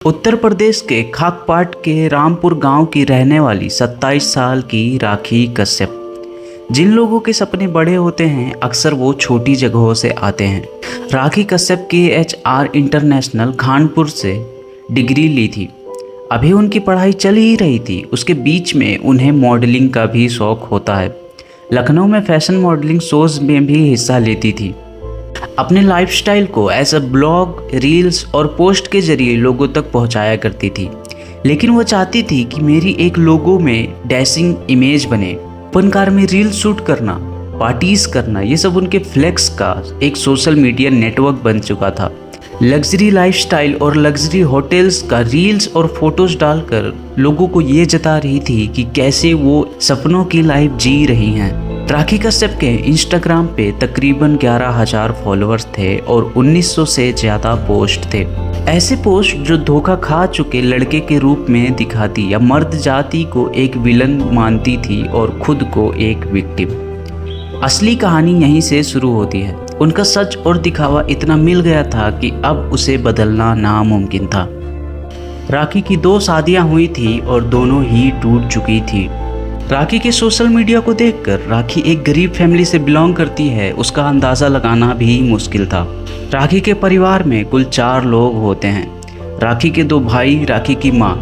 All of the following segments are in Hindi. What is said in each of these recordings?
उत्तर प्रदेश के खाकपाट के रामपुर गांव की रहने वाली 27 साल की राखी कश्यप। जिन लोगों के सपने बड़े होते हैं अक्सर वो छोटी जगहों से आते हैं। राखी कश्यप KHR इंटरनेशनल खानपुर से डिग्री ली थी। अभी उनकी पढ़ाई चल ही रही थी, उसके बीच में उन्हें मॉडलिंग का भी शौक होता है। लखनऊ में फैशन मॉडलिंग शोज़ में भी हिस्सा लेती थी। अपने लाइफस्टाइल को एज अ ब्लॉग, रील्स और पोस्ट के जरिए लोगों तक पहुंचाया करती थी। लेकिन वो चाहती थी कि मेरी एक लोगों में डैशिंग इमेज बने। ओपन कार में रील शूट करना, पार्टीज करना, ये सब उनके फ्लेक्स का एक सोशल मीडिया नेटवर्क बन चुका था। लग्जरी लाइफस्टाइल और लग्जरी होटल्स का रील्स और फोटोज डालकर लोगों को ये जता रही थी कि कैसे वो सपनों की लाइफ जी रही हैं। राखी कश्यप के इंस्टाग्राम पे तकरीबन 11,000 फॉलोअर्स थे और 1900 से ज़्यादा पोस्ट थे। ऐसे पोस्ट जो धोखा खा चुके लड़के के रूप में दिखाती या मर्द जाति को एक विलन मानती थी और खुद को एक विक्टिम। असली कहानी यहीं से शुरू होती है। उनका सच और दिखावा इतना मिल गया था कि अब उसे बदलना नामुमकिन था। राखी की 2 शादियां हुई थी और दोनों ही टूट चुकी थी। राखी के सोशल मीडिया को देखकर राखी एक गरीब फैमिली से बिलोंग करती है, उसका अंदाज़ा लगाना भी मुश्किल था। राखी के परिवार में कुल 4 लोग होते हैं। राखी के 2 भाई, राखी की माँ।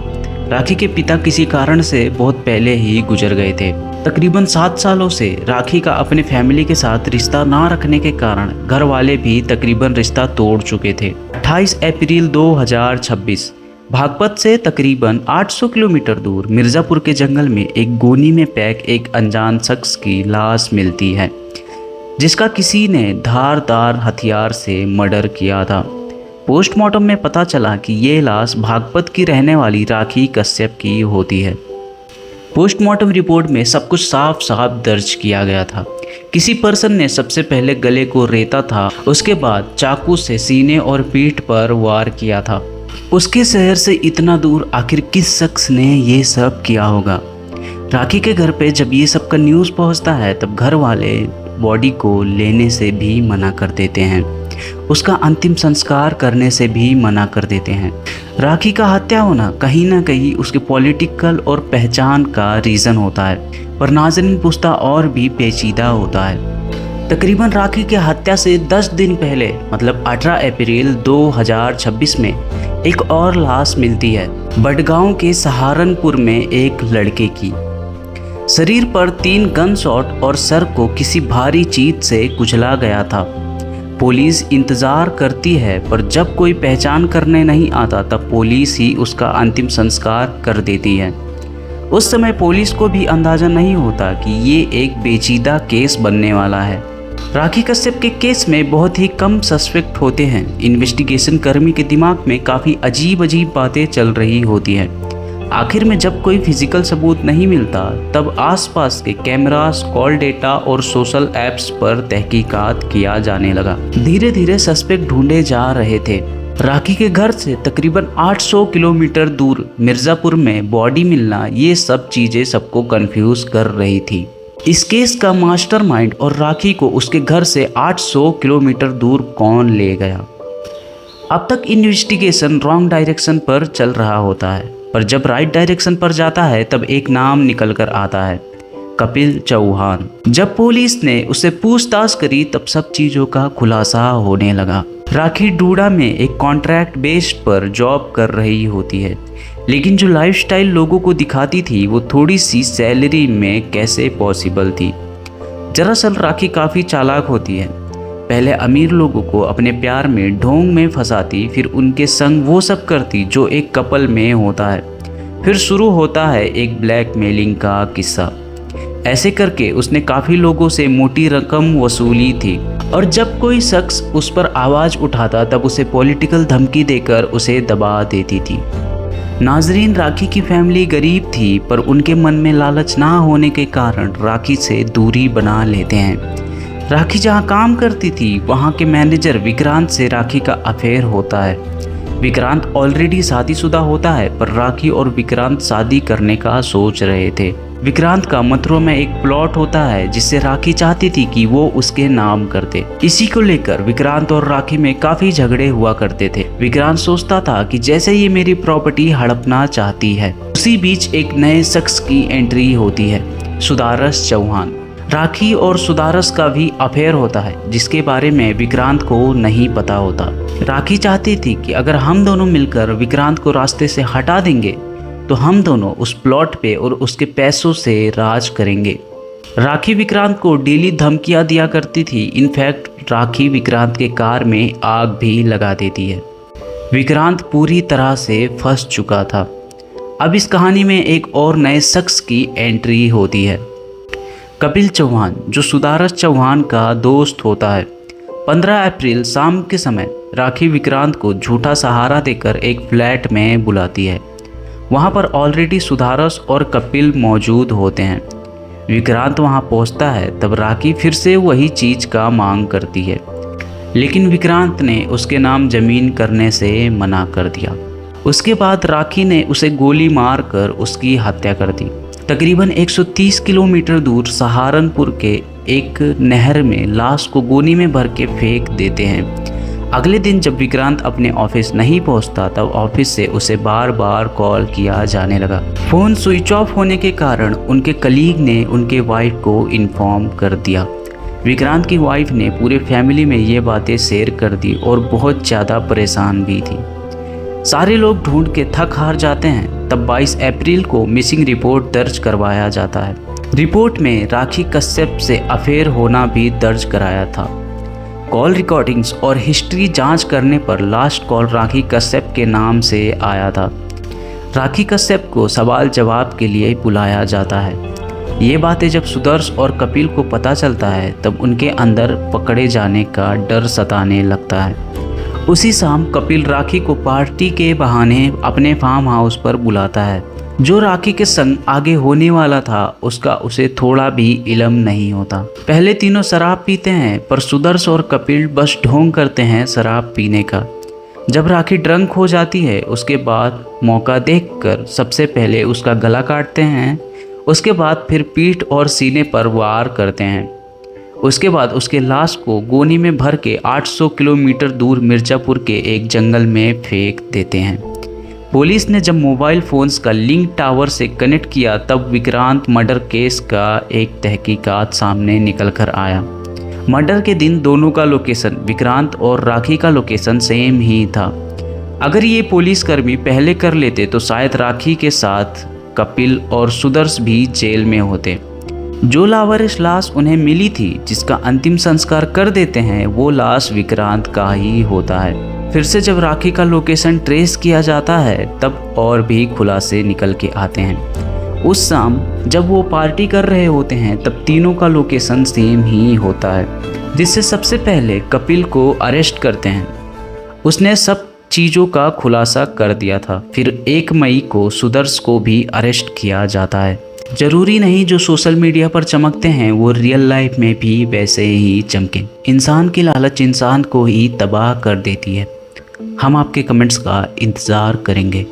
राखी के पिता किसी कारण से बहुत पहले ही गुजर गए थे। तकरीबन 7 सालों से राखी का अपने फैमिली के साथ रिश्ता ना रखने के कारण घर वाले भी तकरीबन रिश्ता तोड़ चुके थे। 28 अप्रैल 2026 बागपत से तकरीबन 800 किलोमीटर दूर मिर्ज़ापुर के जंगल में एक गोनी में पैक एक अनजान शख्स की लाश मिलती है, जिसका किसी ने धारदार हथियार से मर्डर किया था। पोस्टमार्टम में पता चला कि ये लाश बागपत की रहने वाली राखी कश्यप की होती है। पोस्टमार्टम रिपोर्ट में सब कुछ साफ साफ दर्ज किया गया था। किसी पर्सन ने सबसे पहले गले को रेता था, उसके बाद चाकू से सीने और पीठ पर वार किया था। उसके शहर से इतना दूर आखिर किस शख्स ने ये सब किया होगा? राखी के घर पे जब ये सब का न्यूज़ पहुंचता है तब घर वाले बॉडी को लेने से भी मना कर देते हैं, उसका अंतिम संस्कार करने से भी मना कर देते हैं। राखी का हत्या होना कहीं ना कहीं उसके पॉलिटिकल और पहचान का रीज़न होता है, पर नाज़रीन पूछता और भी पेचीदा होता है। तकरीबन राखी की हत्या से 10 दिन पहले मतलब 18 अप्रैल 2026 में एक और लाश मिलती है, बडगांव के सहारनपुर में एक लड़के की। शरीर पर 3 गन शॉट और सर को किसी भारी चीज से कुचला गया था। पुलिस इंतज़ार करती है, पर जब कोई पहचान करने नहीं आता तब पुलिस ही उसका अंतिम संस्कार कर देती है। उस समय पुलिस को भी अंदाज़ा नहीं होता कि ये एक पेचीदा केस बनने वाला है। राखी कश्यप के केस में बहुत ही कम सस्पेक्ट होते हैं। इन्वेस्टिगेशन कर्मी के दिमाग में काफ़ी अजीब अजीब बातें चल रही होती हैं। आखिर में जब कोई फिजिकल सबूत नहीं मिलता तब आसपास के कैमरास, कॉल डेटा और सोशल ऐप्स पर तहकीकात किया जाने लगा। धीरे धीरे सस्पेक्ट ढूंढे जा रहे थे। राखी के घर से तकरीबन 800 किलोमीटर दूर मिर्ज़ापुर में बॉडी मिलना, ये सब चीज़ें सबको कंफ्यूज कर रही थी। इस केस का मास्टरमाइंड और राखी को उसके घर से 800 किलोमीटर दूर कौन ले गया? अब तक इन्वेस्टिगेशन रॉन्ग डायरेक्शन पर चल रहा होता है, पर जब राइट डायरेक्शन पर जाता है तब एक नाम निकल कर आता है, कपिल चौहान। जब पुलिस ने उससे पूछताछ करी तब सब चीज़ों का खुलासा होने लगा। राखी डूडा में एक कॉन्ट्रैक्ट बेस्ड पर जॉब कर रही होती है, लेकिन जो लाइफस्टाइल लोगों को दिखाती थी वो थोड़ी सी सैलरी में कैसे पॉसिबल थी। दरअसल राखी काफ़ी चालाक होती है। पहले अमीर लोगों को अपने प्यार में ढोंग में फंसाती, फिर उनके संग वो सब करती जो एक कपल में होता है। फिर शुरू होता है एक ब्लैकमेलिंग का किस्सा। ऐसे करके उसने काफ़ी लोगों से मोटी रकम वसूली थी और जब कोई शख्स उस पर आवाज़ उठाता तब उसे पॉलिटिकल धमकी देकर उसे दबा देती थी। नाजरीन, राखी की फैमिली गरीब थी, पर उनके मन में लालच ना होने के कारण राखी से दूरी बना लेते हैं। राखी जहां काम करती थी वहां के मैनेजर विक्रांत से राखी का अफेयर होता है। विक्रांत ऑलरेडी शादीशुदा होता है, पर राखी और विक्रांत शादी करने का सोच रहे थे। विक्रांत का मथुरा में एक प्लॉट होता है जिससे राखी चाहती थी कि वो उसके नाम कर दे। इसी को लेकर विक्रांत और राखी में काफी झगड़े हुआ करते थे। विक्रांत सोचता था कि जैसे ये मेरी प्रॉपर्टी हड़पना चाहती है। उसी बीच एक नए शख्स की एंट्री होती है, सुदारस चौहान। राखी और सुदारस का भी अफेयर होता है जिसके बारे में विक्रांत को नहीं पता होता। राखी चाहती थी कि अगर हम दोनों मिलकर विक्रांत को रास्ते से हटा देंगे तो हम दोनों उस प्लॉट पे और उसके पैसों से राज करेंगे। राखी विक्रांत को डेली धमकियां दिया करती थी। इनफैक्ट राखी विक्रांत के कार में आग भी लगा देती है। विक्रांत पूरी तरह से फंस चुका था। अब इस कहानी में एक और नए शख्स की एंट्री होती है, कपिल चौहान, जो सुदारस चौहान का दोस्त होता है। 15 अप्रैल शाम के समय राखी विक्रांत को झूठा सहारा देकर एक फ्लैट में बुलाती है। वहाँ पर ऑलरेडी सुदारस और कपिल मौजूद होते हैं। विक्रांत वहाँ पहुँचता है तब राखी फिर से वही चीज़ का मांग करती है, लेकिन विक्रांत ने उसके नाम ज़मीन करने से मना कर दिया। उसके बाद राखी ने उसे गोली मारकर उसकी हत्या कर दी। तकरीबन 130 किलोमीटर दूर सहारनपुर के एक नहर में लाश को गोनी में भर के फेंक देते हैं। अगले दिन जब विक्रांत अपने ऑफिस नहीं पहुंचता तब ऑफिस से उसे बार बार कॉल किया जाने लगा। फ़ोन स्विच ऑफ होने के कारण उनके कलीग ने उनके वाइफ को इन्फॉर्म कर दिया। विक्रांत की वाइफ ने पूरे फैमिली में ये बातें शेयर कर दी और बहुत ज़्यादा परेशान भी थी। सारे लोग ढूंढ के थक हार जाते हैं। तब 22 अप्रैल को मिसिंग रिपोर्ट दर्ज करवाया जाता है। रिपोर्ट में राखी कश्यप से अफेयर होना भी दर्ज कराया था। कॉल रिकॉर्डिंग्स और हिस्ट्री जांच करने पर लास्ट कॉल राखी कश्यप के नाम से आया था। राखी कश्यप को सवाल जवाब के लिए बुलाया जाता है। ये बातें जब सुदर्श और कपिल को पता चलता है तब उनके अंदर पकड़े जाने का डर सताने लगता है। उसी शाम कपिल राखी को पार्टी के बहाने अपने फार्म हाउस पर बुलाता है। जो राखी के संग आगे होने वाला था उसका उसे थोड़ा भी इल्म नहीं होता। पहले तीनों शराब पीते हैं पर सुदर्श और कपिल बस ढोंग करते हैं शराब पीने का। जब राखी ड्रंक हो जाती है उसके बाद मौका देखकर सबसे पहले उसका गला काटते हैं, उसके बाद फिर पीठ और सीने पर वार करते हैं। उसके बाद उसके लाश को गोनी में भर के 800 किलोमीटर दूर मिर्ज़ापुर के एक जंगल में फेंक देते हैं। पुलिस ने जब मोबाइल फ़ोन्स का लिंक टावर से कनेक्ट किया तब विक्रांत मर्डर केस का एक तहकीकात सामने निकल कर आया। मर्डर के दिन दोनों का लोकेशन, विक्रांत और राखी का लोकेशन सेम ही था। अगर ये पुलिसकर्मी पहले कर लेते तो शायद राखी के साथ कपिल और सुदर्श भी जेल में होते। जो लावारिस लाश उन्हें मिली थी जिसका अंतिम संस्कार कर देते हैं वो लाश विक्रांत का ही होता है। फिर से जब राखी का लोकेशन ट्रेस किया जाता है तब और भी खुलासे निकल के आते हैं। उस शाम जब वो पार्टी कर रहे होते हैं तब तीनों का लोकेशन सेम ही होता है, जिससे सबसे पहले कपिल को अरेस्ट करते हैं। उसने सब चीज़ों का खुलासा कर दिया था। फिर 1 मई को सुदर्श को भी अरेस्ट किया जाता है। ज़रूरी नहीं जो सोशल मीडिया पर चमकते हैं वो रियल लाइफ में भी वैसे ही चमकें। इंसान की लालच इंसान को ही तबाह कर देती है। हम आपके कमेंट्स का इंतज़ार करेंगे।